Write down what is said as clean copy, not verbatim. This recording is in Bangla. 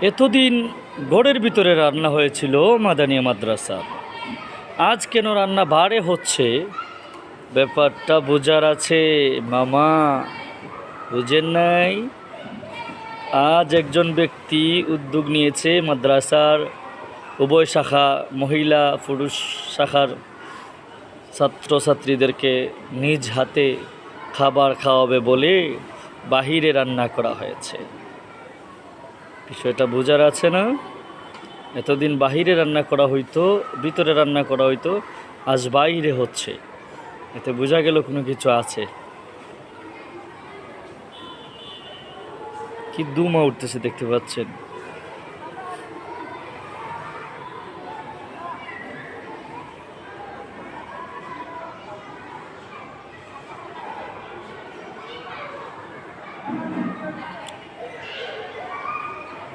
এতদিন ঘরের ভিতরে রান্না হয়েছিল মাদানিয়া মাদ্রাসা, আজ কেন রান্না বাইরে হচ্ছে? ব্যাপারটা বোঝার আছে মামা, বুঝেন নাই? আজ একজন ব্যক্তি উদ্যোগ নিয়েছে মাদ্রাসার উভয় শাখা, মহিলা পুরুষ শাখার ছাত্রছাত্রীদেরকে নিজ হাতে খাবার খাওয়াবে বলে বাহিরে রান্না করা হয়েছে। বিষয়টা বোঝার আছে না? এতদিন বাহিরে রান্না করা হইতো, ভিতরে রান্না করা হইতো, আজ বাইরে হচ্ছে। এতে বোঝা গেল কোনো কিছু আছে। কি দুমা উঠতেছে দেখতে পাচ্ছেন।